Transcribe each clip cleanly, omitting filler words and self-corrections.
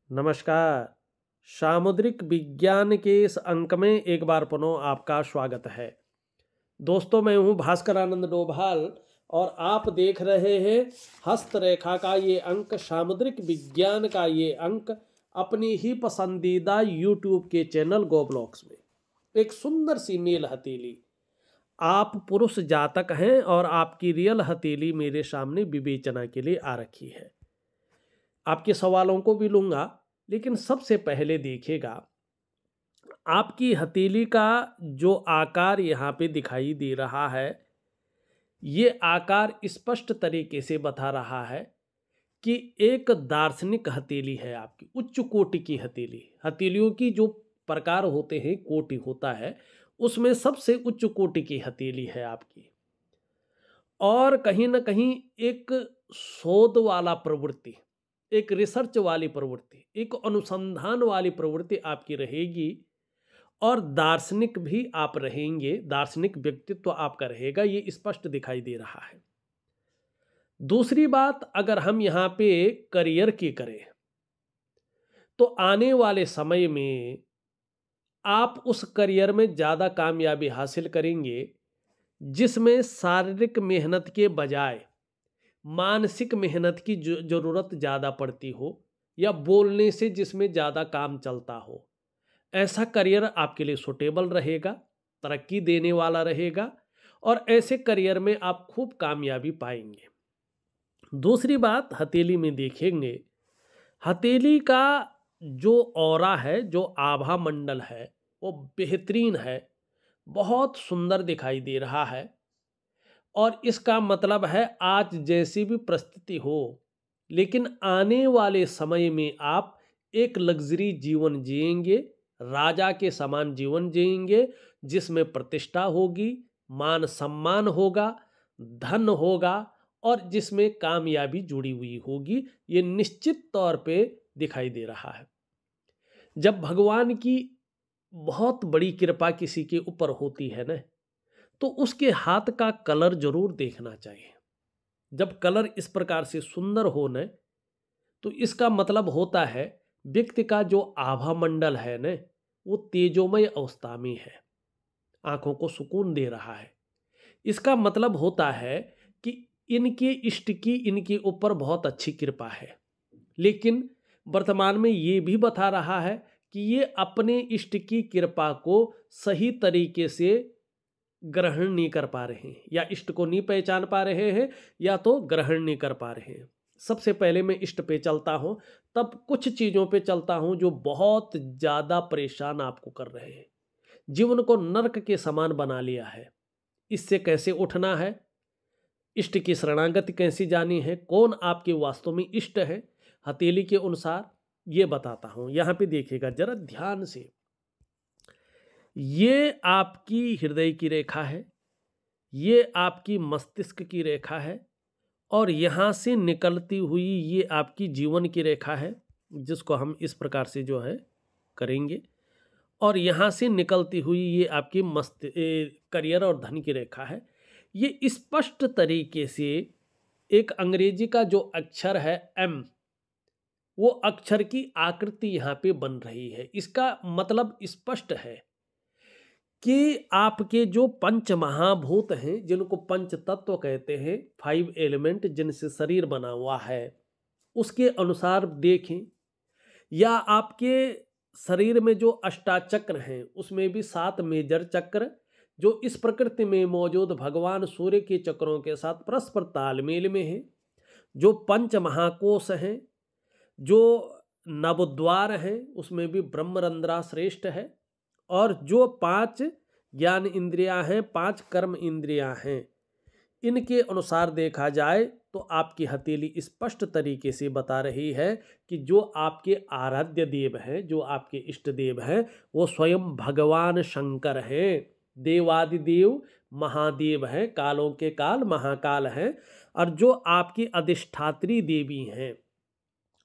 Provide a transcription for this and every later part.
नमस्कार। सामुद्रिक विज्ञान के इस अंक में एक बार पुनः आपका स्वागत है। दोस्तों, मैं हूं भास्कर आनंद डोभाल और आप देख रहे हैं हस्तरेखा का ये अंक, सामुद्रिक विज्ञान का ये अंक अपनी ही पसंदीदा यूट्यूब के चैनल गोब्लॉक्स में। एक सुंदर सी नील हथेली। आप पुरुष जातक हैं और आपकी रियल हथेली मेरे सामने विवेचना के लिए आ रखी है। आपके सवालों को भी लूंगा, लेकिन सबसे पहले देखिएगा आपकी हथेली का जो आकार यहाँ पे दिखाई दे रहा है, ये आकार स्पष्ट तरीके से बता रहा है कि एक दार्शनिक हथेली है आपकी, उच्च कोटि की हथेली। हथेलियों की जो प्रकार होते हैं, कोटि होता है, उसमें सबसे उच्च कोटि की हथेली है आपकी। और कहीं ना कहीं एक शोध वाला प्रवृत्ति, एक रिसर्च वाली प्रवृत्ति, एक अनुसंधान वाली प्रवृत्ति आपकी रहेगी और दार्शनिक भी आप रहेंगे, दार्शनिक व्यक्तित्व आपका रहेगा, ये स्पष्ट दिखाई दे रहा है। दूसरी बात, अगर हम यहाँ पे करियर की करें तो आने वाले समय में आप उस करियर में ज़्यादा कामयाबी हासिल करेंगे जिसमें शारीरिक मेहनत के बजाय मानसिक मेहनत की जरूरत ज़्यादा पड़ती हो, या बोलने से जिसमें ज़्यादा काम चलता हो। ऐसा करियर आपके लिए सुटेबल रहेगा, तरक्की देने वाला रहेगा और ऐसे करियर में आप खूब कामयाबी पाएंगे। दूसरी बात, हथेली में देखेंगे, हथेली का जो ऑरा है, जो आभा मंडल है, वो बेहतरीन है, बहुत सुंदर दिखाई दे रहा है। और इसका मतलब है आज जैसी भी परिस्थिति हो, लेकिन आने वाले समय में आप एक लग्जरी जीवन जिएंगे, राजा के समान जीवन जिएंगे, जिसमें प्रतिष्ठा होगी, मान सम्मान होगा, धन होगा और जिसमें कामयाबी जुड़ी हुई होगी। ये निश्चित तौर पे दिखाई दे रहा है। जब भगवान की बहुत बड़ी कृपा किसी के ऊपर होती है ना, तो उसके हाथ का कलर जरूर देखना चाहिए। जब कलर इस प्रकार से सुंदर हो न, तो इसका मतलब होता है व्यक्ति का जो आभा मंडल है न, वो तेजोमय अवस्था में है, आंखों को सुकून दे रहा है। इसका मतलब होता है कि इनके इष्ट की इनके ऊपर बहुत अच्छी कृपा है। लेकिन वर्तमान में ये भी बता रहा है कि ये अपने इष्ट की कृपा को सही तरीके से ग्रहण नहीं कर पा रहे हैं, या इष्ट को नहीं पहचान पा रहे हैं, या तो ग्रहण नहीं कर पा रहे हैं। सबसे पहले मैं इष्ट पे चलता हूं, तब कुछ चीजों पे चलता हूं जो बहुत ज्यादा परेशान आपको कर रहे हैं, जीवन को नरक के समान बना लिया है। इससे कैसे उठना है, इष्ट की शरणागति कैसी जानी है, कौन आपके वास्तव में इष्ट है, हथेली के अनुसार ये बताता हूं। यहां पे देखिएगा जरा ध्यान से, ये आपकी हृदय की रेखा है, ये आपकी मस्तिष्क की रेखा है, और यहाँ से निकलती हुई ये आपकी जीवन की रेखा है, जिसको हम इस प्रकार से जो है करेंगे। और यहाँ से निकलती हुई ये आपकी करियर और धन की रेखा है। ये स्पष्ट तरीके से एक अंग्रेजी का जो अक्षर है एम, वो अक्षर की आकृति यहाँ पे बन रही है। इसका मतलब स्पष्ट है कि आपके जो पंच महाभूत हैं, जिनको पंच तत्व कहते हैं, 5 एलिमेंट जिनसे शरीर बना हुआ है, उसके अनुसार देखें, या आपके शरीर में जो अष्टाचक्र हैं उसमें भी 7 मेजर चक्र जो इस प्रकृति में मौजूद भगवान सूर्य के चक्रों के साथ परस्पर तालमेल में हैं, जो पंच महाकोश हैं, जो नवद्वार हैं उसमें भी ब्रह्मरंध्रा श्रेष्ठ है, और जो 5 ज्ञान इंद्रियां हैं, 5 कर्म इंद्रियां हैं, इनके अनुसार देखा जाए तो आपकी हथेली स्पष्ट तरीके से बता रही है कि जो आपके आराध्य देव हैं, जो आपके इष्ट देव हैं, वो स्वयं भगवान शंकर हैं, देवादिदेव महादेव हैं, कालों के काल महाकाल हैं। और जो आपकी अधिष्ठात्री देवी हैं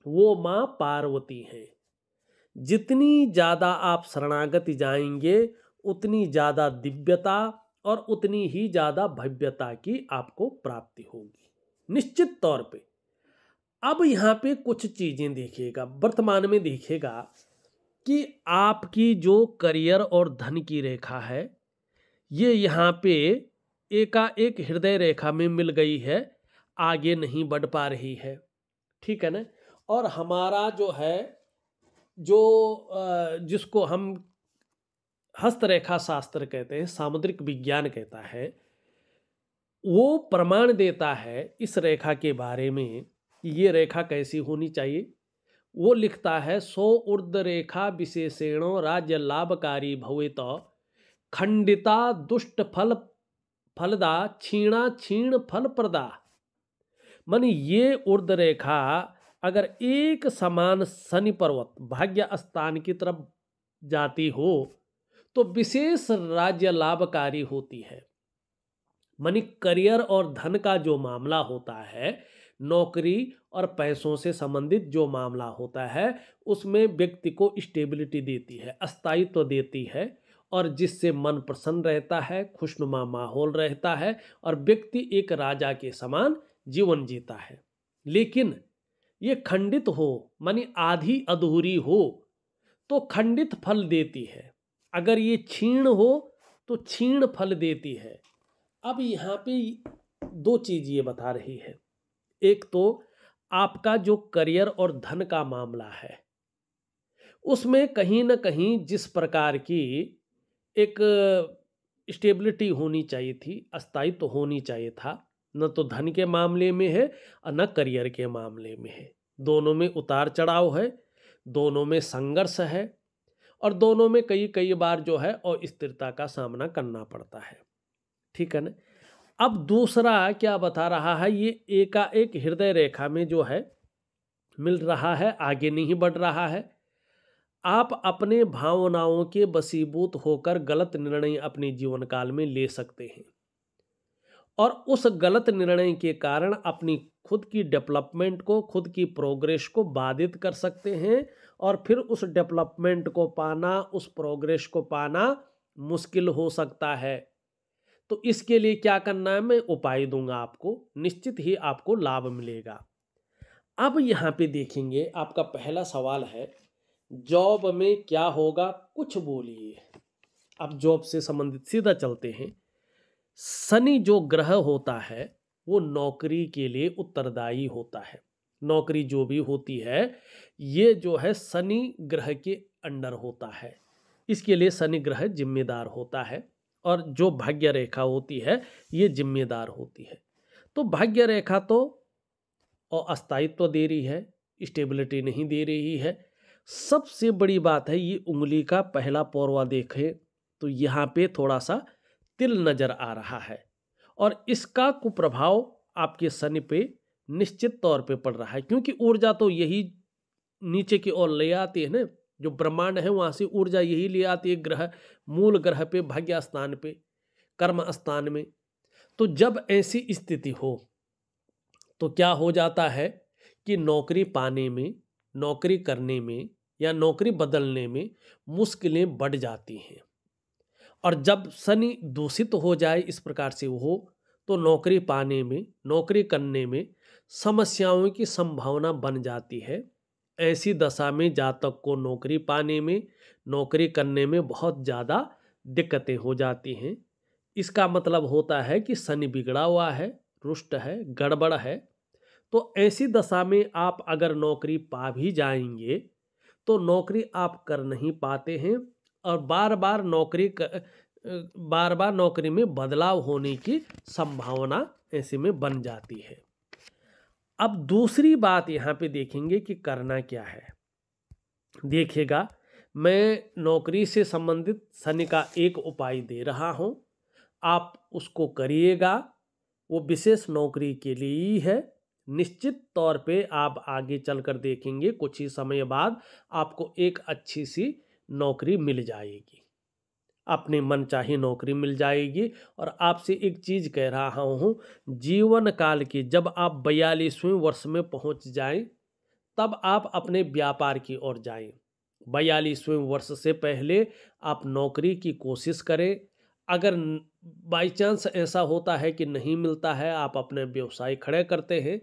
वो माँ पार्वती हैं। जितनी ज़्यादा आप शरणागति जाएंगे, उतनी ज़्यादा दिव्यता और उतनी ही ज़्यादा भव्यता की आपको प्राप्ति होगी। निश्चित तौर पे अब यहाँ पे कुछ चीजें देखिएगा, वर्तमान में देखिएगा कि आपकी जो करियर और धन की रेखा है ये यहाँ पे एकाएक हृदय रेखा में मिल गई है, आगे नहीं बढ़ पा रही है, ठीक है ना। और हमारा जो है जो जिसको हम हस्तरेखा शास्त्र कहते हैं, सामुद्रिक विज्ञान कहता है, वो प्रमाण देता है इस रेखा के बारे में कि ये रेखा कैसी होनी चाहिए। वो लिखता है 100 ऊर्ध्व रेखा विशेषणों राज्य लाभकारी भवेत खंडिता दुष्ट फल फलदा क्षीणा क्षीण फल प्रदा। मानी ये ऊर्ध्व रेखा अगर एक समान शनि पर्वत भाग्य स्थान की तरफ जाती हो तो विशेष राज्य लाभकारी होती है। मानी करियर और धन का जो मामला होता है, नौकरी और पैसों से संबंधित जो मामला होता है, उसमें व्यक्ति को स्टेबिलिटी देती है, स्थायित्व देती है, और जिससे मन प्रसन्न रहता है, खुशनुमा माहौल रहता है और व्यक्ति एक राजा के समान जीवन जीता है। लेकिन ये खंडित हो मानी आधी अधूरी हो तो खंडित फल देती है, अगर ये क्षीण हो तो क्षीण फल देती है। अब यहाँ पे दो चीज ये बता रही है, एक तो आपका जो करियर और धन का मामला है उसमें कहीं ना कहीं जिस प्रकार की एक स्टेबिलिटी होनी चाहिए थी, स्थायित्व होनी चाहिए था, न तो धन के मामले में है और न करियर के मामले में है। दोनों में उतार चढ़ाव है, दोनों में संघर्ष है और दोनों में कई कई बार जो है अस्थिरता का सामना करना पड़ता है, ठीक है ना। अब दूसरा क्या बता रहा है, ये एकाएक हृदय रेखा में जो है मिल रहा है, आगे नहीं बढ़ रहा है। आप अपने भावनाओं के वशीभूत होकर गलत निर्णय अपने जीवन काल में ले सकते हैं और उस गलत निर्णय के कारण अपनी खुद की डेवलपमेंट को, खुद की प्रोग्रेस को बाधित कर सकते हैं और फिर उस डेवलपमेंट को पाना, उस प्रोग्रेस को पाना मुश्किल हो सकता है। तो इसके लिए क्या करना है, मैं उपाय दूंगा आपको, निश्चित ही आपको लाभ मिलेगा। अब यहाँ पे देखेंगे, आपका पहला सवाल है जॉब में क्या होगा, कुछ बोलिए। अब जॉब से संबंधित सीधा चलते हैं। शनि जो ग्रह होता है वो नौकरी के लिए उत्तरदायी होता है। नौकरी जो भी होती है ये जो है शनि ग्रह के अंडर होता है, इसके लिए शनि ग्रह जिम्मेदार होता है और जो भाग्य रेखा होती है ये जिम्मेदार होती है। तो भाग्य रेखा तो अस्थायित्व दे रही है, स्टेबिलिटी नहीं दे रही है। सबसे बड़ी बात है ये उंगली का पहला पौरवा देखें तो यहाँ पे थोड़ा सा तिल नजर आ रहा है और इसका कुप्रभाव आपके शनि पे निश्चित तौर पे पड़ रहा है, क्योंकि ऊर्जा तो यही नीचे की ओर ले आती है ना, जो ब्रह्मांड है वहां से ऊर्जा यही ले आती है ग्रह, मूल ग्रह पे, भाग्य स्थान पे, कर्म स्थान में। तो जब ऐसी स्थिति हो तो क्या हो जाता है कि नौकरी पाने में, नौकरी करने में या नौकरी बदलने में मुश्किलें बढ़ जाती हैं। और जब शनि दूषित हो जाए इस प्रकार से हो तो नौकरी पाने में, नौकरी करने में समस्याओं की संभावना बन जाती है। ऐसी दशा में जातक को नौकरी पाने में, नौकरी करने में बहुत ज़्यादा दिक्कतें हो जाती हैं। इसका मतलब होता है कि शनि बिगड़ा हुआ है, रुष्ट है, गड़बड़ है। तो ऐसी दशा में आप अगर नौकरी पा भी जाएंगे तो नौकरी आप कर नहीं पाते हैं और बार बार नौकरी में बदलाव होने की संभावना ऐसे में बन जाती है। अब दूसरी बात यहाँ पे देखेंगे कि करना क्या है। देखिएगा, मैं नौकरी से संबंधित शनि का एक उपाय दे रहा हूँ, आप उसको करिएगा। वो विशेष नौकरी के लिए ही है। निश्चित तौर पे आप आगे चलकर देखेंगे कुछ ही समय बाद आपको एक अच्छी सी नौकरी मिल जाएगी, अपने मनचाही नौकरी मिल जाएगी। और आपसे एक चीज कह रहा हूँ, जीवन काल के जब आप 42वें वर्ष में पहुँच जाएं तब आप अपने व्यापार की ओर जाएं। 42वें वर्ष से पहले आप नौकरी की कोशिश करें। अगर बाई चांस ऐसा होता है कि नहीं मिलता है, आप अपने व्यवसाय खड़े करते हैं,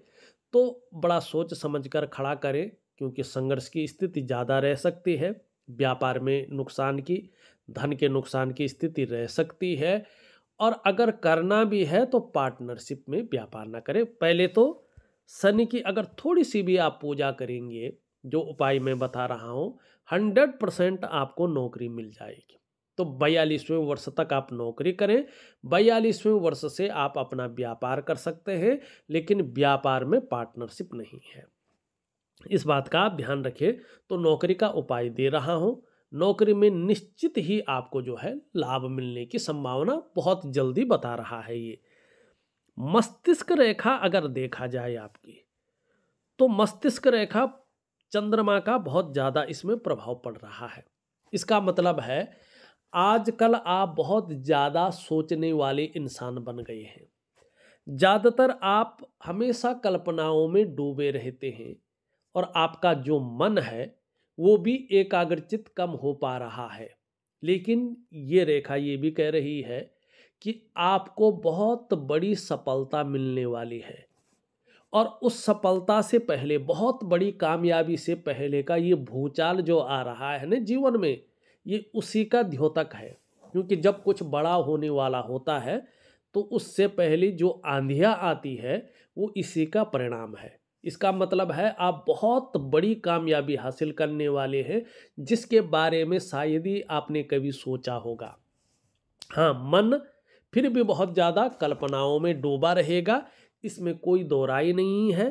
तो बड़ा सोच समझकर खड़ा करें, क्योंकि संघर्ष की स्थिति ज़्यादा रह सकती है, व्यापार में नुकसान की, धन के नुकसान की स्थिति रह सकती है। और अगर करना भी है तो पार्टनरशिप में व्यापार ना करें। पहले तो शनि की अगर थोड़ी सी भी आप पूजा करेंगे, जो उपाय मैं बता रहा हूँ, 100% आपको नौकरी मिल जाएगी। तो 42वें वर्ष तक आप नौकरी करें, 42वें वर्ष से आप अपना व्यापार कर सकते हैं, लेकिन व्यापार में पार्टनरशिप नहीं है। इस बात का आप ध्यान रखें। तो नौकरी का उपाय दे रहा हूँ। नौकरी में निश्चित ही आपको जो है लाभ मिलने की संभावना बहुत जल्दी बता रहा है ये। मस्तिष्क रेखा अगर देखा जाए आपकी, तो मस्तिष्क रेखा चंद्रमा का बहुत ज़्यादा इसमें प्रभाव पड़ रहा है। इसका मतलब है आजकल आप बहुत ज़्यादा सोचने वाले इंसान बन गए हैं। ज़्यादातर आप हमेशा कल्पनाओं में डूबे रहते हैं और आपका जो मन है वो भी एकाग्रचित कम हो पा रहा है। लेकिन ये रेखा ये भी कह रही है कि आपको बहुत बड़ी सफलता मिलने वाली है, और उस सफलता से पहले, बहुत बड़ी कामयाबी से पहले का ये भूचाल जो आ रहा है ना जीवन में, ये उसी का द्योतक है। क्योंकि जब कुछ बड़ा होने वाला होता है तो उससे पहले जो आंधियाँ आती है वो इसी का परिणाम है। इसका मतलब है आप बहुत बड़ी कामयाबी हासिल करने वाले हैं, जिसके बारे में शायद ही आपने कभी सोचा होगा। हाँ, मन फिर भी बहुत ज़्यादा कल्पनाओं में डूबा रहेगा, इसमें कोई दो राय नहीं है।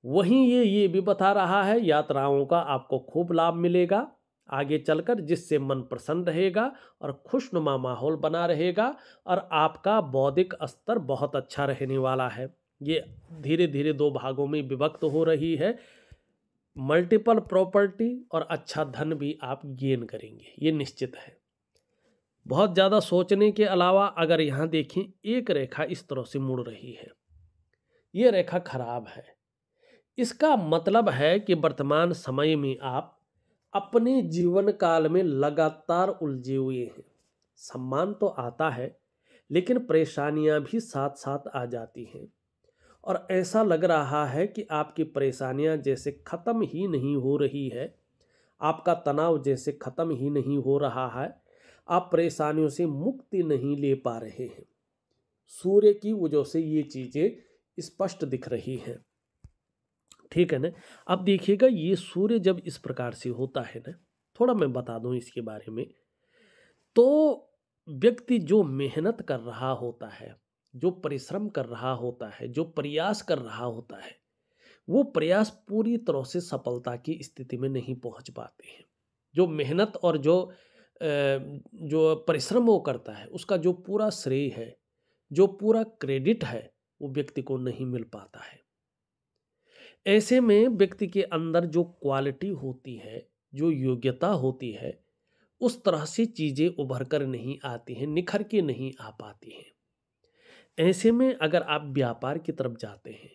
वहीं ये भी बता रहा है यात्राओं का आपको खूब लाभ मिलेगा आगे चलकर, जिससे मन प्रसन्न रहेगा और खुशनुमा माहौल बना रहेगा, और आपका बौद्धिक स्तर बहुत अच्छा रहने वाला है। ये धीरे धीरे दो भागों में विभक्त हो रही है। मल्टीपल प्रॉपर्टी और अच्छा धन भी आप गेन करेंगे, ये निश्चित है। बहुत ज़्यादा सोचने के अलावा अगर यहाँ देखें, एक रेखा इस तरह से मुड़ रही है, ये रेखा खराब है। इसका मतलब है कि वर्तमान समय में आप अपने जीवन काल में लगातार उलझे हुए हैं। सम्मान तो आता है, लेकिन परेशानियां भी साथ साथ आ जाती हैं, और ऐसा लग रहा है कि आपकी परेशानियां जैसे ख़त्म ही नहीं हो रही है, आपका तनाव जैसे ख़त्म ही नहीं हो रहा है, आप परेशानियों से मुक्ति नहीं ले पा रहे हैं। सूर्य की वजह से ये चीज़ें स्पष्ट दिख रही हैं, ठीक है ना। अब देखिएगा, ये सूर्य जब इस प्रकार से होता है ना, थोड़ा मैं बता दूं इसके बारे में। तो व्यक्ति जो मेहनत कर रहा होता है, जो परिश्रम कर रहा होता है, जो प्रयास कर रहा होता है, वो प्रयास पूरी तरह से सफलता की स्थिति में नहीं पहुंच पाते हैं। जो मेहनत और जो परिश्रम वो करता है, उसका जो पूरा श्रेय है, जो पूरा क्रेडिट है, वो व्यक्ति को नहीं मिल पाता है। ऐसे में व्यक्ति के अंदर जो क्वालिटी होती है, जो योग्यता होती है, उस तरह से चीज़ें उभर कर नहीं आती हैं, निखर के नहीं आ पाती हैं। ऐसे में अगर आप व्यापार की तरफ जाते हैं,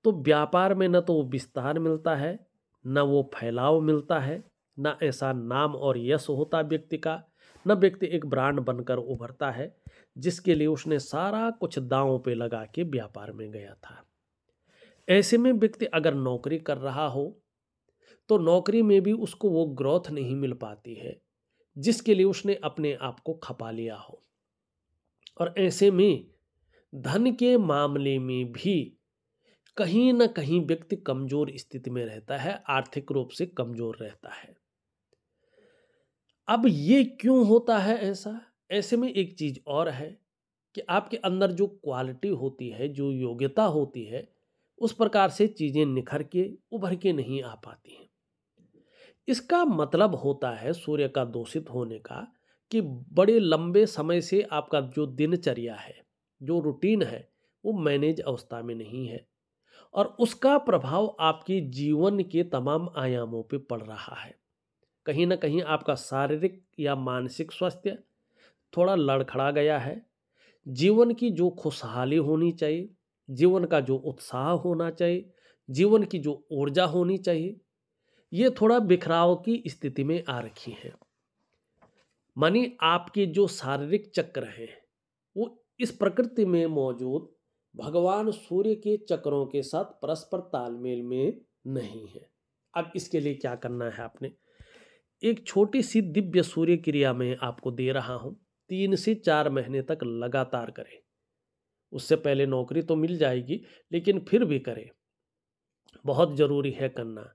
तो व्यापार में न तो वो विस्तार मिलता है, न वो फैलाव मिलता है, न ऐसा नाम और यश होता व्यक्ति का, न व्यक्ति एक ब्रांड बनकर उभरता है, जिसके लिए उसने सारा कुछ दांव पे लगा के व्यापार में गया था। ऐसे में व्यक्ति अगर नौकरी कर रहा हो, तो नौकरी में भी उसको वो ग्रोथ नहीं मिल पाती है जिसके लिए उसने अपने आप को खपा लिया हो। और ऐसे में धन के मामले में भी कहीं ना कहीं व्यक्ति कमजोर स्थिति में रहता है, आर्थिक रूप से कमजोर रहता है। अब ये क्यों होता है ऐसा? ऐसे में एक चीज और है कि आपके अंदर जो क्वालिटी होती है, जो योग्यता होती है, उस प्रकार से चीजें निखर के उभर के नहीं आ पाती हैं। इसका मतलब होता है सूर्य का दूषित होने का कि बड़े लंबे समय से आपका जो दिनचर्या है, जो रूटीन है, वो मैनेज अवस्था में नहीं है, और उसका प्रभाव आपके जीवन के तमाम आयामों पे पड़ रहा है। कहीं ना कहीं आपका शारीरिक या मानसिक स्वास्थ्य थोड़ा लड़खड़ा गया है। जीवन की जो खुशहाली होनी चाहिए, जीवन का जो उत्साह होना चाहिए, जीवन की जो ऊर्जा होनी चाहिए, ये थोड़ा बिखराव की स्थिति में आ रखी है। मानी आपके जो शारीरिक चक्र हैं, वो इस प्रकृति में मौजूद भगवान सूर्य के चक्रों के साथ परस्पर तालमेल में नहीं है। अब इसके लिए क्या करना है आपने, एक छोटी सी दिव्य सूर्य क्रिया में आपको दे रहा हूं, 3 से 4 महीने तक लगातार करें। उससे पहले नौकरी तो मिल जाएगी, लेकिन फिर भी करें, बहुत जरूरी है करना।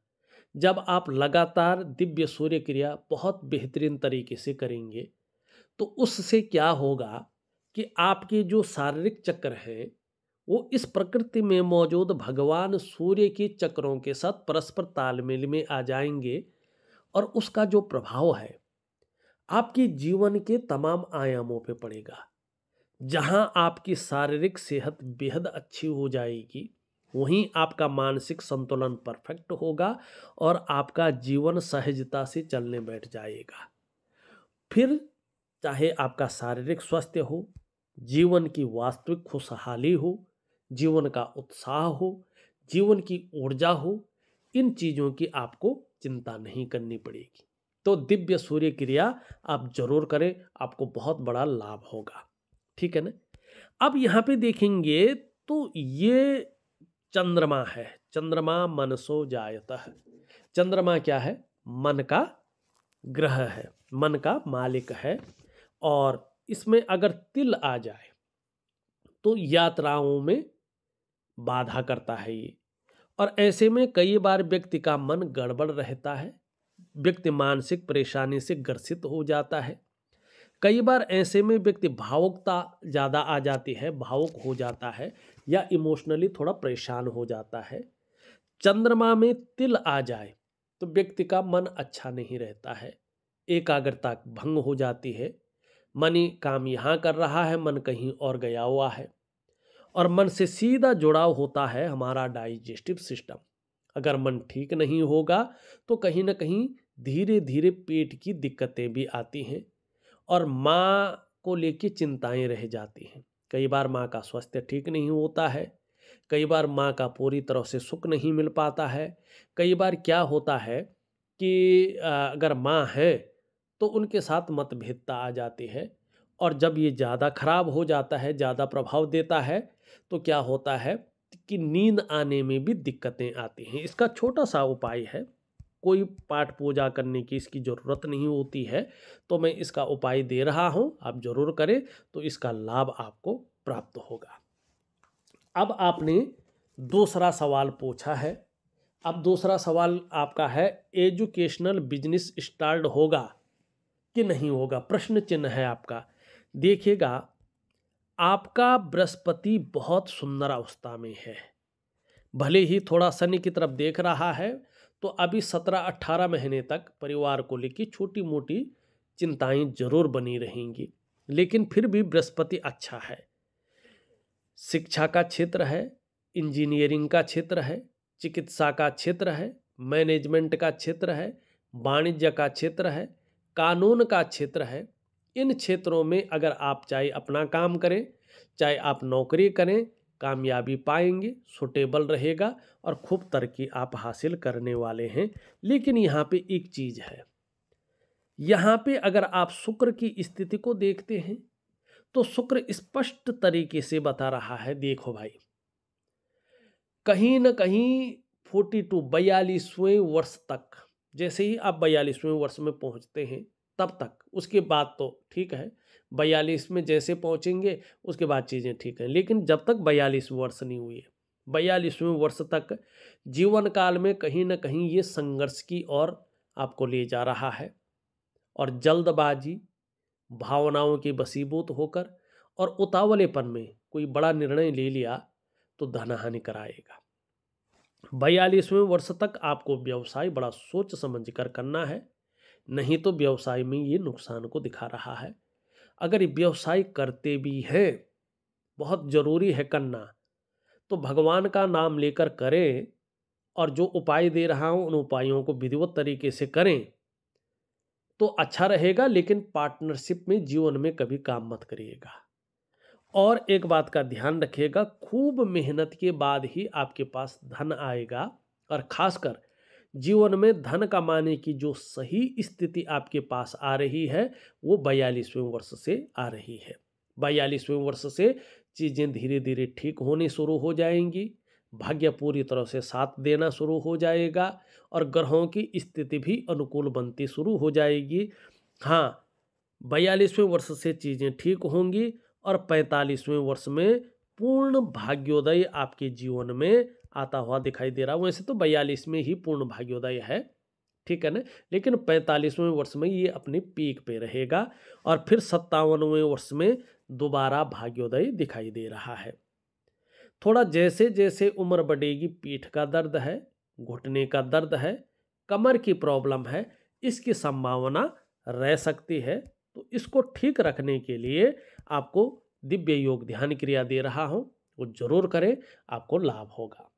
जब आप लगातार दिव्य सूर्य क्रिया बहुत बेहतरीन तरीके से करेंगे तो उससे क्या होगा कि आपके जो शारीरिक चक्र हैं वो इस प्रकृति में मौजूद भगवान सूर्य के चक्रों के साथ परस्पर तालमेल में आ जाएंगे और उसका जो प्रभाव है आपके जीवन के तमाम आयामों पे पड़ेगा। जहां आपकी शारीरिक सेहत बेहद अच्छी हो जाएगी, वहीं आपका मानसिक संतुलन परफेक्ट होगा और आपका जीवन सहजता से चलने बैठ जाएगा। फिर चाहे आपका शारीरिक स्वास्थ्य हो, जीवन की वास्तविक खुशहाली हो, जीवन का उत्साह हो, जीवन की ऊर्जा हो, इन चीज़ों की आपको चिंता नहीं करनी पड़ेगी। तो दिव्य सूर्य क्रिया आप जरूर करें, आपको बहुत बड़ा लाभ होगा। ठीक है ना। अब यहाँ पे देखेंगे तो ये चंद्रमा है, चंद्रमा मनसो जायतः। चंद्रमा क्या है, मन का ग्रह है, मन का मालिक है। और इसमें अगर तिल आ जाए तो यात्राओं में बाधा करता है ये, और ऐसे में कई बार व्यक्ति का मन गड़बड़ रहता है, व्यक्ति मानसिक परेशानी से ग्रसित हो जाता है। कई बार ऐसे में व्यक्ति भावुकता ज़्यादा आ जाती है, भावुक हो जाता है या इमोशनली थोड़ा परेशान हो जाता है। चंद्रमा में तिल आ जाए तो व्यक्ति का मन अच्छा नहीं रहता है, एकाग्रता भंग हो जाती है, मन काम यहाँ कर रहा है, मन कहीं और गया हुआ है। और मन से सीधा जुड़ाव होता है हमारा डाइजेस्टिव सिस्टम। अगर मन ठीक नहीं होगा तो कहीं ना कहीं धीरे धीरे पेट की दिक्कतें भी आती हैं और माँ को लेके चिंताएं रह जाती हैं। कई बार माँ का स्वास्थ्य ठीक नहीं होता है, कई बार माँ का पूरी तरह से सुख नहीं मिल पाता है। कई बार क्या होता है कि अगर माँ है तो उनके साथ मतभेदता आ जाती है, और जब ये ज़्यादा खराब हो जाता है, ज़्यादा प्रभाव देता है, तो क्या होता है कि नींद आने में भी दिक्कतें आती हैं। इसका छोटा सा उपाय है, कोई पाठ पूजा करने की इसकी ज़रूरत नहीं होती है, तो मैं इसका उपाय दे रहा हूँ, आप ज़रूर करें तो इसका लाभ आपको प्राप्त होगा। अब आपने दूसरा सवाल पूछा है। अब दूसरा सवाल आपका है, एजुकेशनल बिजनेस स्टार्ट होगा कि नहीं होगा, प्रश्न चिन्ह है आपका। देखिएगा, आपका बृहस्पति बहुत सुंदर अवस्था में है, भले ही थोड़ा शनि की तरफ देख रहा है, तो अभी 17-18 महीने तक परिवार को लेकर छोटी मोटी चिंताएं जरूर बनी रहेंगी, लेकिन फिर भी बृहस्पति अच्छा है। शिक्षा का क्षेत्र है, इंजीनियरिंग का क्षेत्र है, चिकित्सा का क्षेत्र है, मैनेजमेंट का क्षेत्र है, वाणिज्य का क्षेत्र है, कानून का क्षेत्र है। इन क्षेत्रों में अगर आप चाहे अपना काम करें, चाहे आप नौकरी करें, कामयाबी पाएंगे, सुटेबल रहेगा और खूब तरक्की आप हासिल करने वाले हैं। लेकिन यहाँ पे एक चीज़ है, यहाँ पे अगर आप शुक्र की स्थिति को देखते हैं तो शुक्र स्पष्ट तरीके से बता रहा है, देखो भाई, कहीं न कहीं 42वें वर्ष तक, जैसे ही आप 42वें वर्ष में पहुंचते हैं तब तक, उसके बाद तो ठीक है, 42 में जैसे पहुंचेंगे उसके बाद चीज़ें ठीक हैं, लेकिन जब तक 42 वर्ष नहीं हुए, 42वें वर्ष तक जीवन काल में कहीं ना कहीं ये संघर्ष की ओर आपको ले जा रहा है। और जल्दबाजी, भावनाओं के वशीभूत होकर और उतावलेपन में कोई बड़ा निर्णय ले लिया तो धनहानि कराएगा। 42वें वर्ष तक आपको व्यवसाय बड़ा सोच समझ कर करना है, नहीं तो व्यवसाय में ये नुकसान को दिखा रहा है। अगर व्यवसाय करते भी हैं, बहुत जरूरी है करना, तो भगवान का नाम लेकर करें, और जो उपाय दे रहा हूं उन उपायों को विधिवत तरीके से करें तो अच्छा रहेगा। लेकिन पार्टनरशिप में जीवन में कभी काम मत करिएगा। और एक बात का ध्यान रखिएगा, खूब मेहनत के बाद ही आपके पास धन आएगा, और खासकर जीवन में धन कमाने की जो सही स्थिति आपके पास आ रही है वो 42वें वर्ष से आ रही है। 42वें वर्ष से चीज़ें धीरे धीरे ठीक होनी शुरू हो जाएंगी, भाग्य पूरी तरह से साथ देना शुरू हो जाएगा और ग्रहों की स्थिति भी अनुकूल बनती शुरू हो जाएगी। हाँ, 42वें वर्ष से चीज़ें ठीक होंगी और 45वें वर्ष में पूर्ण भाग्योदय आपके जीवन में आता हुआ दिखाई दे रहा है। वैसे तो 42 में ही पूर्ण भाग्योदय है, ठीक है ना, लेकिन 45वें वर्ष में ये अपने पीक पे रहेगा और फिर 57वें वर्ष में दोबारा भाग्योदय दिखाई दे रहा है। थोड़ा जैसे जैसे उम्र बढ़ेगी, पीठ का दर्द है, घुटने का दर्द है, कमर की प्रॉब्लम है, इसकी संभावना रह सकती है। तो इसको ठीक रखने के लिए आपको दिव्य योग ध्यान क्रिया दे रहा हूं, वो जरूर करें, आपको लाभ होगा।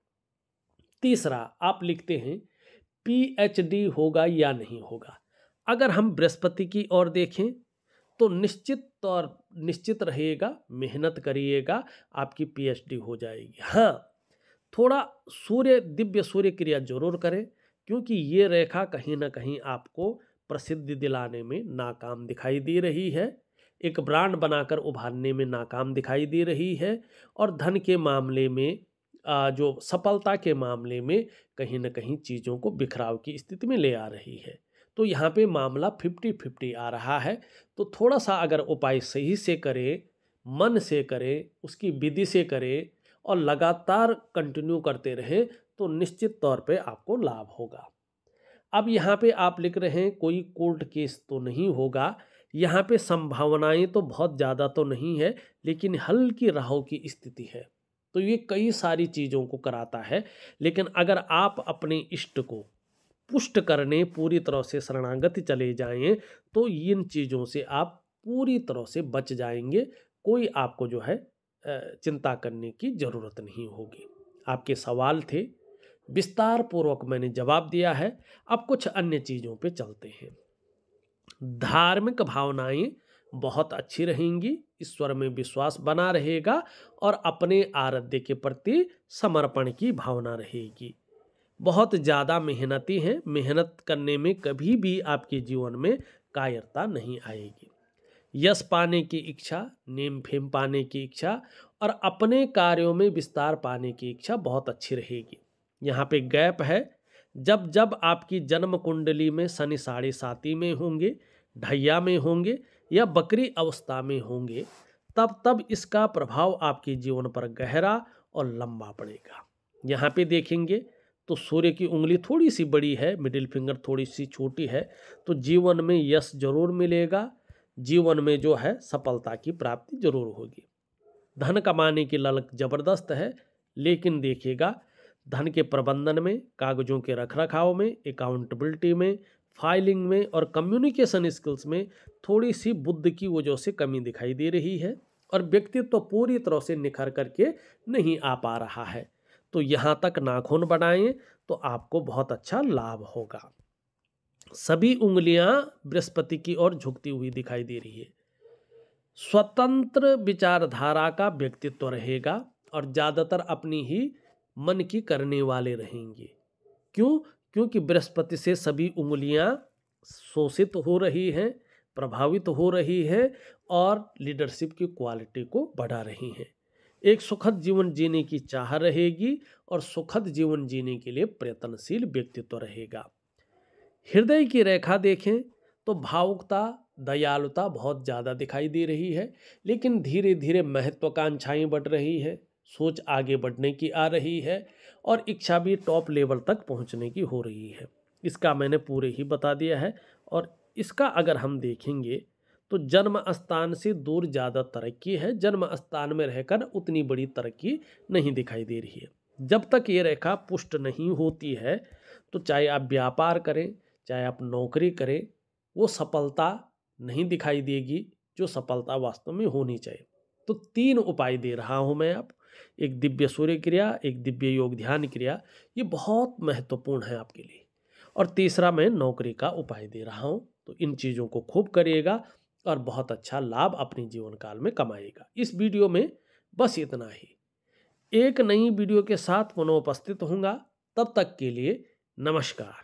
तीसरा, आप लिखते हैं PhD होगा या नहीं होगा। अगर हम बृहस्पति की ओर देखें तो निश्चित रहेगा, मेहनत करिएगा, आपकी PhD हो जाएगी। हाँ, थोड़ा दिव्य सूर्य क्रिया जरूर करें, क्योंकि ये रेखा कहीं ना कहीं आपको प्रसिद्धि दिलाने में नाकाम दिखाई दे रही है, एक ब्रांड बनाकर उभारने में नाकाम दिखाई दे रही है और धन के मामले में जो सफलता के मामले में कहीं ना कहीं चीज़ों को बिखराव की स्थिति में ले आ रही है। तो यहाँ पे मामला 50-50 आ रहा है। तो थोड़ा सा अगर उपाय सही से करें, मन से करें, उसकी विधि से करें और लगातार कंटिन्यू करते रहें तो निश्चित तौर पे आपको लाभ होगा। अब यहाँ पे आप लिख रहे हैं कोई कोर्ट केस तो नहीं होगा। यहाँ पे संभावनाएं तो बहुत ज़्यादा तो नहीं है, लेकिन हल्की राहु की स्थिति है, तो ये कई सारी चीज़ों को कराता है। लेकिन अगर आप अपने इष्ट को पुष्ट करने पूरी तरह से शरणागत चले जाएं तो इन चीज़ों से आप पूरी तरह से बच जाएंगे। कोई आपको जो है चिंता करने की ज़रूरत नहीं होगी। आपके सवाल थे, विस्तार पूर्वक मैंने जवाब दिया है। अब कुछ अन्य चीज़ों पे चलते हैं। धार्मिक भावनाएं बहुत अच्छी रहेंगी, ईश्वर में विश्वास बना रहेगा और अपने आराध्य के प्रति समर्पण की भावना रहेगी। बहुत ज़्यादा मेहनती हैं, मेहनत करने में कभी भी आपके जीवन में कायरता नहीं आएगी। यश पाने की इच्छा, नेम फेम पाने की इच्छा और अपने कार्यों में विस्तार पाने की इच्छा बहुत अच्छी रहेगी। यहाँ पे गैप है, जब जब आपकी जन्म कुंडली में शनि 7.5 में होंगे, ढैया में होंगे या बकरी अवस्था में होंगे, तब तब इसका प्रभाव आपके जीवन पर गहरा और लंबा पड़ेगा। यहाँ पे देखेंगे तो सूर्य की उंगली थोड़ी सी बड़ी है, मिडिल फिंगर थोड़ी सी छोटी है, तो जीवन में यश जरूर मिलेगा, जीवन में जो है सफलता की प्राप्ति जरूर होगी। धन कमाने की ललक जबरदस्त है, लेकिन देखिएगा धन के प्रबंधन में, कागजों के रखरखाव में, अकाउंटेबिलिटी में, फाइलिंग में और कम्युनिकेशन स्किल्स में थोड़ी सी बुद्धि की वजह से कमी दिखाई दे रही है और व्यक्तित्व तो पूरी तरह से निखर करके नहीं आ पा रहा है। तो यहाँ तक नाखून बनाएं तो आपको बहुत अच्छा लाभ होगा। सभी उंगलियां बृहस्पति की ओर झुकती हुई दिखाई दे रही है। स्वतंत्र विचारधारा का व्यक्तित्व रहेगा और ज़्यादातर अपनी ही मन की करने वाले रहेंगे। क्यों? क्योंकि बृहस्पति से सभी उंगलियां शोषित हो रही हैं, प्रभावित हो रही हैं और लीडरशिप की क्वालिटी को बढ़ा रही हैं। एक सुखद जीवन जीने की चाह रहेगी और सुखद जीवन जीने के लिए प्रयत्नशील व्यक्तित्व रहेगा। हृदय की रेखा देखें तो भावुकता, दयालुता बहुत ज़्यादा दिखाई दे रही है, लेकिन धीरे धीरे महत्वाकांक्षाएं बढ़ रही है, सोच आगे बढ़ने की आ रही है और इच्छा भी टॉप लेवल तक पहुंचने की हो रही है। इसका मैंने पूरे ही बता दिया है। और इसका अगर हम देखेंगे तो जन्म स्थान से दूर ज़्यादा तरक्की है, जन्म स्थान में रहकर उतनी बड़ी तरक्की नहीं दिखाई दे रही है। जब तक ये रेखा पुष्ट नहीं होती है तो चाहे आप व्यापार करें, चाहे आप नौकरी करें, वो सफलता नहीं दिखाई देगी जो सफलता वास्तव में होनी चाहिए। तो 3 उपाय दे रहा हूँ मैं आप, एक दिव्य सूर्य क्रिया, एक दिव्य योग ध्यान क्रिया, ये बहुत महत्वपूर्ण है आपके लिए, और तीसरा मैं नौकरी का उपाय दे रहा हूँ। तो इन चीज़ों को खूब करिएगा और बहुत अच्छा लाभ अपने जीवन काल में कमाएगा। इस वीडियो में बस इतना ही। एक नई वीडियो के साथ पुनः उपस्थित होऊंगा, तब तक के लिए नमस्कार।